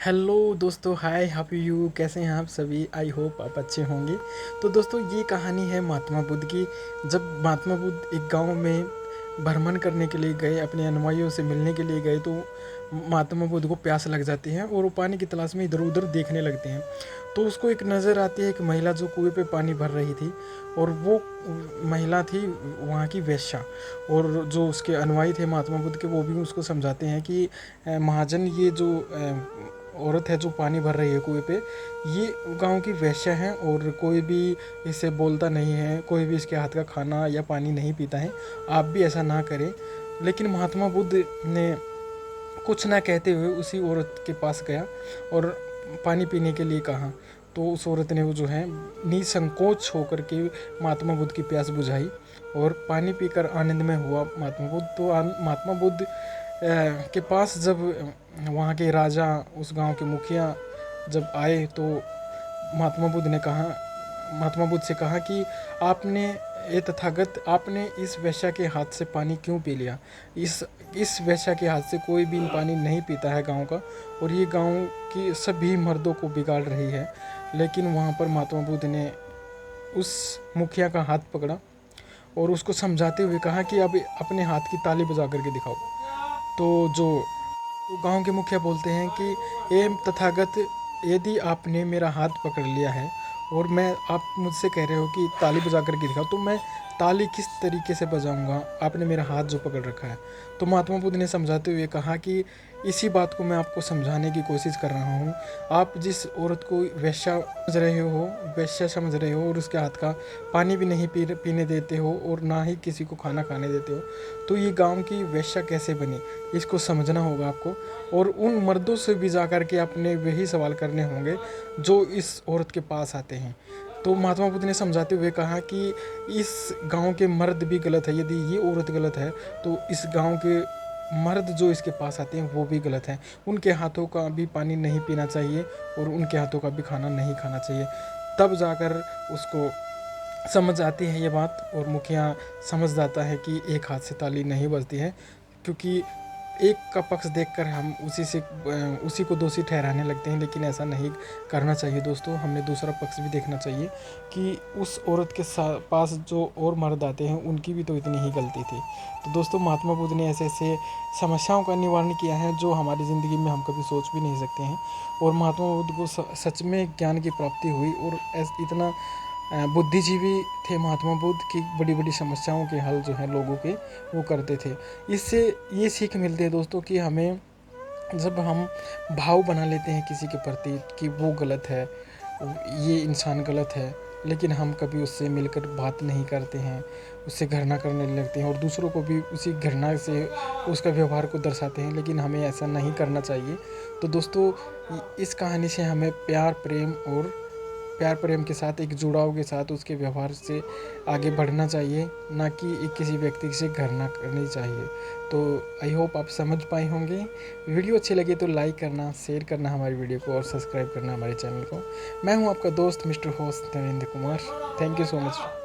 Hello दोस्तों, हाय, how you, कैसे हैं आप सभी। आई होप आप अच्छे होंगे। तो दोस्तों, ये कहानी है महात्मा बुद्ध की। जब महात्मा बुद्ध एक गांव में भ्रमण करने के लिए गए, अपने अनुयायियों से मिलने के लिए गए, तो महात्मा बुद्ध को प्यास लग जाती है और वो पानी की तलाश में इधर उधर देखने लगते हैं। तो उसको एक नज़र आती है, एक महिला जो कुएं पे पानी भर रही थी, और वो महिला थी वहाँ की वेश्या। और जो उसके अनुयायी थे महात्मा बुद्ध के, वो भी उसको समझाते हैं कि महाजन, ये जो औरत है जो पानी भर रही है कुएं पे, ये गांव की वेश्या है और कोई भी इसे बोलता नहीं है, कोई भी इसके हाथ का खाना या पानी नहीं पीता है। आप भी ऐसा ना करें। लेकिन महात्मा बुद्ध ने कुछ ना कहते हुए उसी औरत के पास गया और पानी पीने के लिए कहा। तो उस औरत ने वो जो है निसंकोच होकर के महात्मा बुद्ध की प्यास बुझाई और पानी पीकर आनंद में हुआ महात्मा बुद्ध। तो महात्मा बुद्ध के पास जब वहाँ के राजा, उस गांव के मुखिया जब आए, तो महात्मा बुद्ध से कहा कि आपने, ये तथागत, आपने इस वेश्या के हाथ से पानी क्यों पी लिया। इस वेश्या के हाथ से कोई भी पानी नहीं पीता है गांव का, और ये गांव की सभी मर्दों को बिगाड़ रही है। लेकिन वहाँ पर महात्मा बुद्ध ने उस मुखिया का हाथ पकड़ा और उसको समझाते हुए कहा कि अब अपने हाथ की ताली बजा करके दिखाओ। तो गांव के मुखिया बोलते हैं कि ए तथागत, यदि आपने मेरा हाथ पकड़ लिया है और आप मुझसे कह रहे हो कि ताली बजा करके दिखाओ, तो मैं ताली किस तरीके से बजाऊंगा, आपने मेरा हाथ जो पकड़ रखा है। तो महात्मा बुद्ध ने समझाते हुए कहा कि इसी बात को मैं आपको समझाने की कोशिश कर रहा हूँ। आप जिस औरत को वेश्या समझ रहे हो और उसके हाथ का पानी भी नहीं पीने देते हो और ना ही किसी को खाना खाने देते हो, तो ये गांव की वेश्या कैसे बनी, इसको समझना होगा आपको। और उन मर्दों से भी जा कर के अपने वही सवाल करने होंगे जो इस औरत के पास आते हैं। तो महात्मा बुद्ध ने समझाते हुए कहा कि इस गांव के मर्द भी गलत है। यदि ये औरत गलत है तो इस गांव के मर्द जो इसके पास आते हैं वो भी गलत हैं। उनके हाथों का भी पानी नहीं पीना चाहिए और उनके हाथों का भी खाना नहीं खाना चाहिए। तब जाकर उसको समझ आती है ये बात, और मुखिया समझ जाता है कि एक हाथ से ताली नहीं बजती है। क्योंकि एक का पक्ष देखकर हम उसी को दोषी ठहराने लगते हैं, लेकिन ऐसा नहीं करना चाहिए दोस्तों। हमने दूसरा पक्ष भी देखना चाहिए कि उस औरत के पास जो और मर्द आते हैं उनकी भी तो इतनी ही गलती थी। तो दोस्तों, महात्मा बुद्ध ने ऐसे ऐसे समस्याओं का निवारण किया है जो हमारी ज़िंदगी में हम कभी सोच भी नहीं सकते हैं। और महात्मा बुद्ध को सच में ज्ञान की प्राप्ति हुई, और इतना बुद्धिजीवी थे महात्मा बुद्ध की, बड़ी बड़ी समस्याओं के हल जो है लोगों के, वो करते थे। इससे ये सीख मिलती है दोस्तों कि हमें, जब हम भाव बना लेते हैं किसी के प्रति कि वो गलत है, ये इंसान गलत है, लेकिन हम कभी उससे मिलकर बात नहीं करते हैं, उससे घृणा करने लगते हैं और दूसरों को भी उसी घृणा से उसका व्यवहार को दर्शाते हैं, लेकिन हमें ऐसा नहीं करना चाहिए। तो दोस्तों, इस कहानी से हमें प्यार प्रेम के साथ, एक जुड़ाव के साथ उसके व्यवहार से आगे बढ़ना चाहिए, ना कि किसी व्यक्ति से घृणा करनी चाहिए। तो आई होप आप समझ पाए होंगे। वीडियो अच्छी लगे तो लाइक करना, शेयर करना हमारी वीडियो को, और सब्सक्राइब करना हमारे चैनल को। मैं हूं आपका दोस्त mister host Narendra Kumar. Thank you so much.